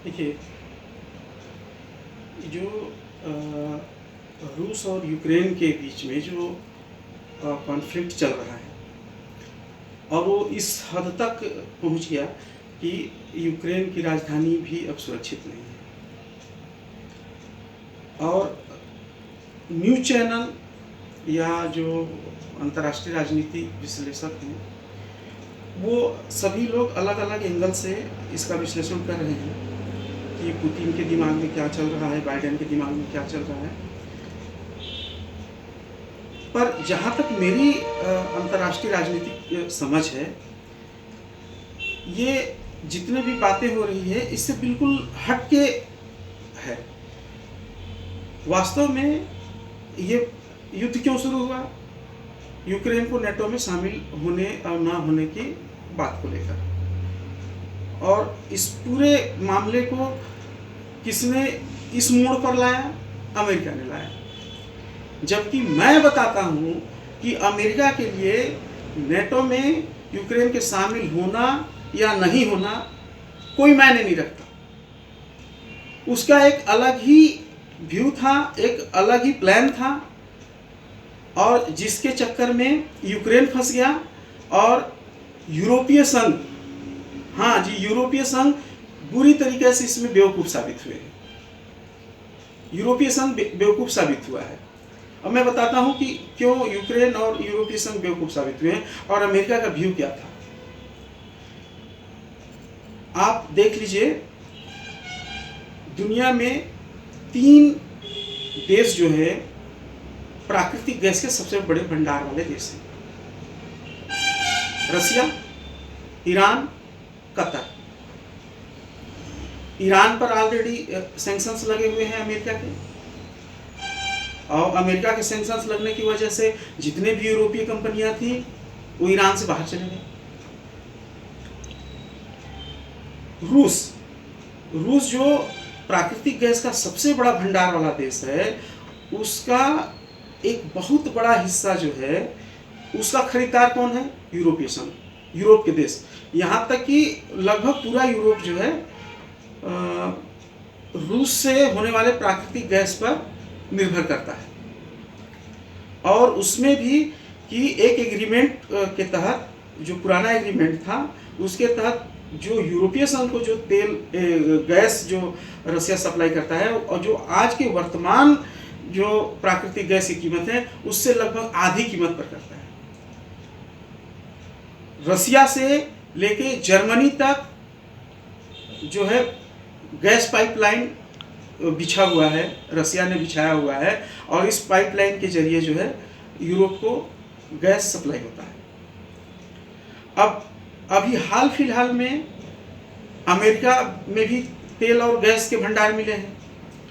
देखिए, जो अ, रूस और यूक्रेन के बीच में जो कॉन्फ्लिक्ट चल रहा है और वो इस हद तक पहुंच गया कि यूक्रेन की राजधानी भी अब सुरक्षित नहीं है। और न्यूज़ चैनल या जो अंतर्राष्ट्रीय राजनीति विश्लेषक हैं, वो सभी लोग अलग अलग एंगल से इसका विश्लेषण कर रहे हैं कि पुतिन के दिमाग में क्या चल रहा है, बाइडेन के दिमाग में क्या चल रहा है। पर जहाँ तक मेरी अंतर्राष्ट्रीय राजनीतिक समझ है, ये जितने भी बातें हो रही है इससे बिल्कुल हट के है। वास्तव में ये युद्ध क्यों शुरू हुआ? यूक्रेन को नेटो में शामिल होने और ना होने की बात को लेकर। और इस पूरे मामले को किसने इस मोड़ पर लाया? अमेरिका ने लाया। जबकि मैं बताता हूँ कि अमेरिका के लिए नेटो में यूक्रेन के शामिल होना या नहीं होना कोई मायने नहीं रखता। उसका एक अलग ही व्यू था, एक अलग ही प्लान था, और जिसके चक्कर में यूक्रेन फंस गया और यूरोपीय संघ, हाँ जी, यूरोपीय संघ बुरी तरीके से इसमें बेवकूफ़ साबित हुए। यूरोपीय संघ बेवकूफ़ साबित हुआ है। अब मैं बताता हूं कि क्यों यूक्रेन और यूरोपीय संघ बेवकूफ़ साबित हुए हैं और अमेरिका का व्यू क्या था। आप देख लीजिए, दुनिया में 3 देश जो है प्राकृतिक गैस के सबसे बड़े भंडार वाले देश हैं। रसिया, ईरान, कतर। ईरान पर ऑलरेडी सैंक्शंस लगे हुए हैं अमेरिका के, और अमेरिका के सैंक्शंस लगने की वजह से जितने भी यूरोपीय कंपनियां थी वो ईरान से बाहर चले गए। रूस जो प्राकृतिक गैस का सबसे बड़ा भंडार वाला देश है, उसका एक बहुत बड़ा हिस्सा जो है उसका खरीदार कौन है? यूरोपीय संघ, यूरोप के देश। यहाँ तक कि लगभग पूरा यूरोप जो है रूस से होने वाले प्राकृतिक गैस पर निर्भर करता है। और उसमें भी कि एक एग्रीमेंट के तहत, जो पुराना एग्रीमेंट था उसके तहत, जो यूरोपीय संघ को जो तेल गैस जो रसिया सप्लाई करता है और जो आज के वर्तमान जो प्राकृतिक गैस की कीमत है उससे लगभग आधी कीमत पर करता है। रसिया से लेके जर्मनी तक जो है गैस पाइपलाइन बिछा हुआ है, रसिया ने बिछाया हुआ है, और इस पाइपलाइन के जरिए जो है यूरोप को गैस सप्लाई होता है। अब अभी हाल फिलहाल में अमेरिका में भी तेल और गैस के भंडार मिले हैं,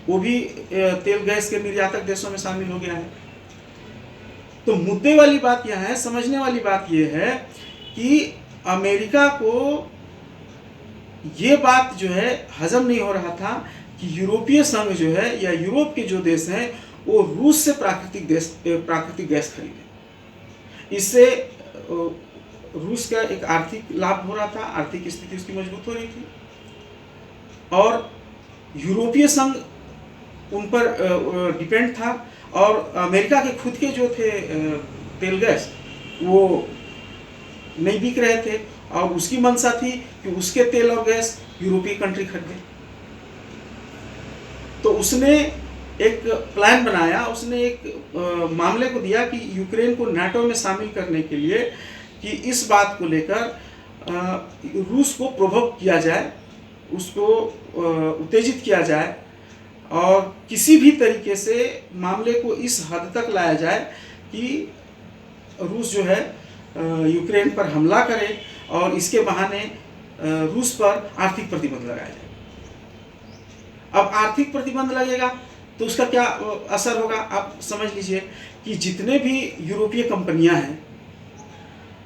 वो भी तेल गैस के निर्यातक देशों में शामिल हो गया है। तो मुद्दे वाली बात यह है, समझने वाली बात यह है कि अमेरिका को ये बात जो है हजम नहीं हो रहा था कि यूरोपीय संघ जो है या यूरोप के जो देश हैं वो रूस से प्राकृतिक गैस खरीदें। इससे रूस का एक आर्थिक लाभ हो रहा था, आर्थिक स्थिति उसकी मजबूत हो रही थी, और यूरोपीय संघ उन पर डिपेंड था, और अमेरिका के खुद के जो थे तेल गैस वो नहीं बिक रहे थे, और उसकी मंशा थी कि उसके तेल और गैस यूरोपीय कंट्री खरीदे। तो उसने एक प्लान बनाया, उसने एक मामले को दिया कि यूक्रेन को नाटो में शामिल करने के लिए, कि इस बात को लेकर रूस को प्रोवोक किया जाए, उसको उत्तेजित किया जाए, और किसी भी तरीके से मामले को इस हद तक लाया जाए कि रूस जो है यूक्रेन पर हमला करे और इसके बहाने रूस पर आर्थिक प्रतिबंध लगाया जाए। अब आर्थिक प्रतिबंध लगेगा तो उसका क्या असर होगा? आप समझ लीजिए कि जितने भी यूरोपीय कंपनियां हैं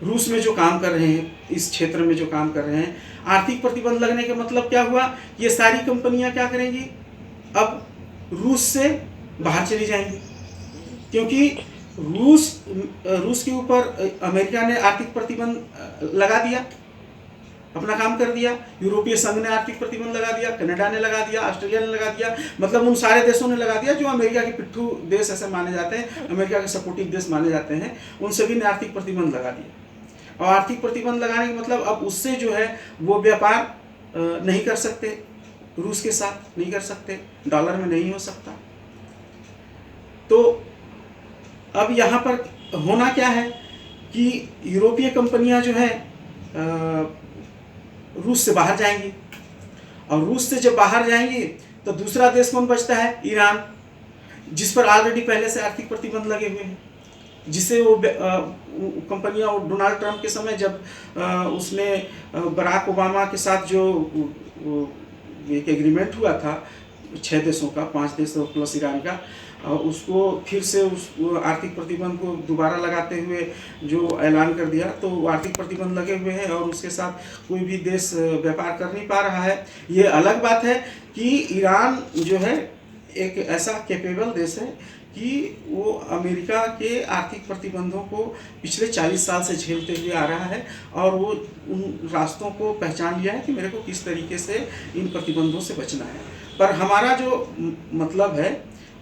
रूस में जो काम कर रहे हैं, इस क्षेत्र में जो काम कर रहे हैं, आर्थिक प्रतिबंध लगने का मतलब क्या हुआ? ये सारी कंपनियां क्या करेंगी? अब रूस से बाहर चली जाएंगी, क्योंकि रूस के ऊपर अमेरिका ने आर्थिक प्रतिबंध लगा दिया। अपना काम कर दिया। यूरोपीय संघ ने आर्थिक प्रतिबंध लगा दिया, कनाडा ने लगा दिया, ऑस्ट्रेलिया ने लगा दिया, मतलब उन सारे देशों ने लगा दिया जो अमेरिका के पिट्ठू देश ऐसे माने जाते हैं, अमेरिका के सपोर्टिव देश माने जाते हैं, उन सभी ने आर्थिक प्रतिबंध लगा दिया। और आर्थिक प्रतिबंध लगाने का मतलब अब उससे जो है वो व्यापार नहीं कर सकते, रूस के साथ नहीं कर सकते, डॉलर में नहीं हो सकता। तो अब यहाँ पर होना क्या है कि यूरोपीय कंपनियां जो है रूस से बाहर जाएंगी, और रूस से जब बाहर जाएंगी तो दूसरा देश कौन बचता है? ईरान, जिस पर ऑलरेडी पहले से आर्थिक प्रतिबंध लगे हुए हैं, जिसे वो कंपनियां डोनाल्ड ट्रंप के समय जब उसने बराक ओबामा के साथ जो एक एग्रीमेंट हुआ था 6 देशों का, 5 देशों प्लस ईरान का, उसको फिर से उस आर्थिक प्रतिबंध को दोबारा लगाते हुए जो ऐलान कर दिया, तो आर्थिक प्रतिबंध लगे हुए हैं और उसके साथ कोई भी देश व्यापार कर नहीं पा रहा है। ये अलग बात है कि ईरान जो है एक ऐसा कैपेबल देश है कि वो अमेरिका के आर्थिक प्रतिबंधों को पिछले 40 साल से झेलते हुए आ रहा है, और वो उन रास्तों को पहचान लिया है कि मेरे को किस तरीके से इन प्रतिबंधों से बचना है। पर हमारा जो मतलब है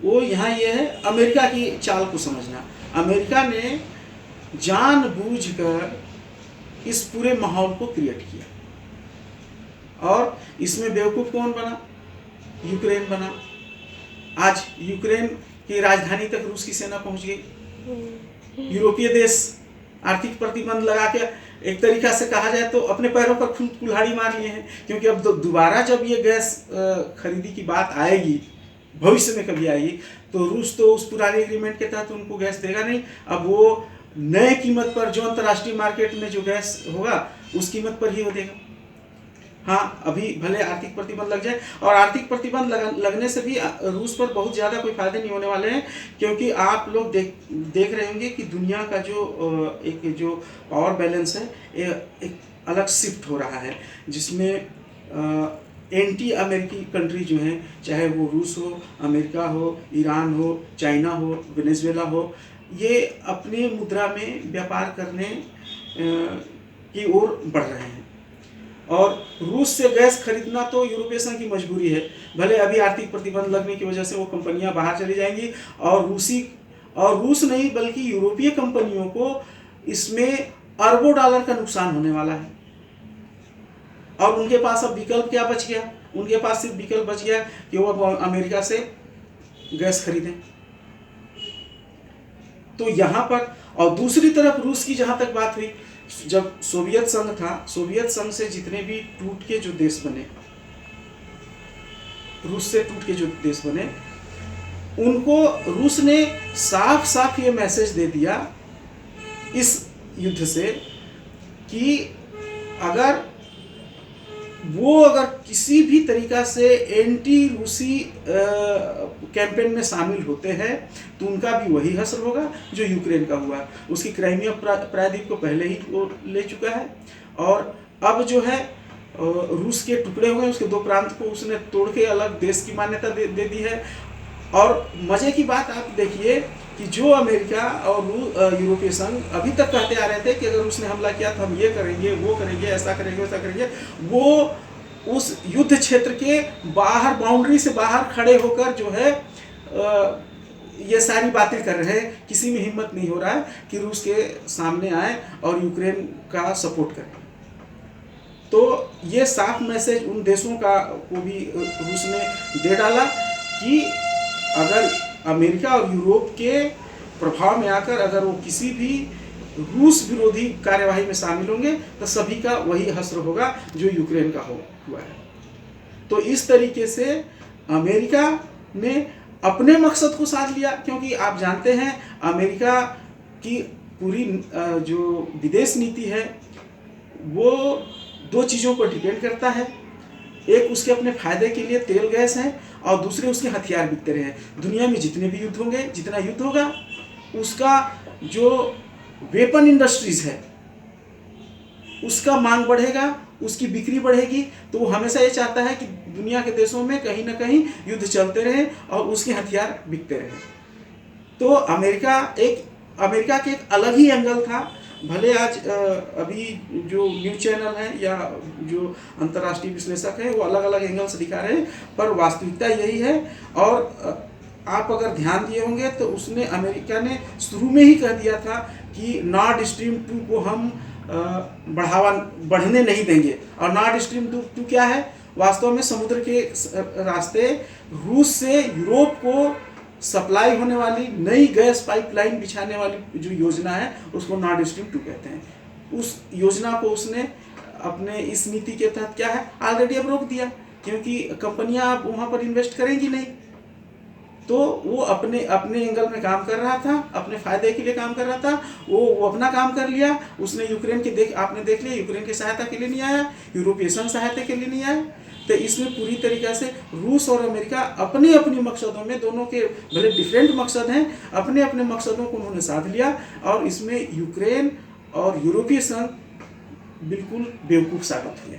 वो यहाँ ये है अमेरिका की चाल को समझना। अमेरिका ने जानबूझकर इस पूरे माहौल को क्रिएट किया, और इसमें बेवकूफ़ कौन बना? यूक्रेन बना। आज यूक्रेन की राजधानी तक रूस की सेना पहुंच गई। यूरोपीय देश आर्थिक प्रतिबंध लगा के एक तरीका से कहा जाए तो अपने पैरों पर खुद कुल्हाड़ी मार लिए हैं, क्योंकि अब दोबारा जब ये गैस खरीदी की बात आएगी, भविष्य में कभी आएगी, तो रूस तो उस पुराने एग्रीमेंट के तहत उनको गैस देगा नहीं। अब वो नए कीमत पर जो अंतर्राष्ट्रीय मार्केट में जो गैस होगा उस कीमत पर ही वो देगा। हाँ, अभी भले आर्थिक प्रतिबंध लग जाए, और आर्थिक प्रतिबंध लगने से भी रूस पर बहुत ज़्यादा कोई फायदे नहीं होने वाले हैं, क्योंकि आप लोग देख रहे होंगे कि दुनिया का जो पावर बैलेंस है एक अलग शिफ्ट हो रहा है, जिसमें एंटी अमेरिकी कंट्री जो हैं, चाहे वो रूस हो, अमेरिका हो, ईरान हो, चाइना हो, वेनेजुएला हो, ये अपने मुद्रा में व्यापार करने की ओर बढ़ रहे हैं। और रूस से गैस खरीदना तो यूरोपीय संघ की मजबूरी है। भले अभी आर्थिक प्रतिबंध लगने की वजह से वो कंपनियां बाहर चली जाएंगी, और रूस नहीं बल्कि यूरोपीय कंपनियों को इसमें अरबों डॉलर का नुकसान होने वाला है। और उनके पास अब विकल्प क्या बच गया? उनके पास सिर्फ विकल्प बच गया कि वो अमेरिका से गैस खरीदें। तो यहाँ पर, और दूसरी तरफ रूस की जहाँ तक बात हुई, जब सोवियत संघ था, सोवियत संघ से जितने भी टूट के जो देश बने, रूस से टूट के जो देश बने, उनको रूस ने साफ साफ ये मैसेज दे दिया इस युद्ध से कि अगर किसी भी तरीका से एंटी रूसी कैंपेन में शामिल होते हैं तो उनका भी वही हश्र होगा जो यूक्रेन का हुआ। उसकी क्राइमिया प्रायद्वीप को पहले ही वो ले चुका है, और अब जो है रूस के टुकड़े हुए, उसके 2 प्रांत को उसने तोड़ के अलग देश की मान्यता दे दी है। और मज़े की बात आप देखिए कि जो अमेरिका और यूरोपीय संघ अभी तक कहते आ रहे थे कि अगर उसने हमला किया तो हम ये करेंगे, वो करेंगे, ऐसा करेंगे, वैसा करेंगे, वो उस युद्ध क्षेत्र के बाहर, बाउंड्री से बाहर खड़े होकर जो है ये सारी बातें कर रहे हैं। किसी में हिम्मत नहीं हो रहा है कि रूस के सामने आए और यूक्रेन का सपोर्ट करें। तो ये साफ मैसेज उन देशों को भी रूस ने दे डाला कि अगर अमेरिका और यूरोप के प्रभाव में आकर अगर वो किसी भी रूस विरोधी कार्यवाही में शामिल होंगे तो सभी का वही हश्र होगा जो यूक्रेन का हुआ है। तो इस तरीके से अमेरिका ने अपने मकसद को साध लिया, क्योंकि आप जानते हैं अमेरिका की पूरी जो विदेश नीति है वो 2 चीज़ों पर डिपेंड करता है। एक उसके अपने फायदे के लिए तेल गैस है, और दूसरे उसके हथियार बिकते रहे। दुनिया में जितने भी युद्ध होंगे, जितना युद्ध होगा, उसका जो वेपन इंडस्ट्रीज है उसका मांग बढ़ेगा, उसकी बिक्री बढ़ेगी। तो वो हमेशा ये चाहता है कि दुनिया के देशों में कहीं ना कहीं युद्ध चलते रहे और उसके हथियार बिकते रहे। तो अमेरिका के एक अलग ही एंगल था भले आज अभी जो न्यूज चैनल हैं या जो अंतर्राष्ट्रीय विश्लेषक हैं वो अलग अलग एंगल से दिखा रहे हैं, पर वास्तविकता यही है। और आप अगर ध्यान दिए होंगे तो उसने, अमेरिका ने शुरू में ही कह दिया था कि नॉर्ड स्ट्रीम 2 को हम बढ़ने नहीं देंगे। और नॉर्ड स्ट्रीम 2 क्या है? वास्तव में समुद्र के रास्ते रूस से यूरोप को सप्लाई होने वाली नई गैस पाइपलाइन बिछाने वाली जो योजना है उसको नॉर्ड स्ट्रीम 2 कहते हैं। उस योजना को उसने अपने इस नीति के तहत क्या है, ऑलरेडी अब रोक दिया, क्योंकि कंपनियां अब वहाँ पर इन्वेस्ट करेंगी नहीं। तो वो अपने एंगल में काम कर रहा था, अपने फायदे के लिए काम कर रहा था। वो अपना काम कर लिया। उसने यूक्रेन के आपने देख लिया, यूक्रेन की सहायता के लिए नहीं आया, यूरोपीय संघ सहायता के लिए नहीं आया। तो इसमें पूरी तरीक़ा से रूस और अमेरिका अपने अपने मकसदों में, दोनों के भले डिफरेंट मकसद हैं, अपने अपने मकसदों को उन्होंने साध लिया। और इसमें यूक्रेन और यूरोपीय संघ बिल्कुल बेवकूफ़ साबित हुए।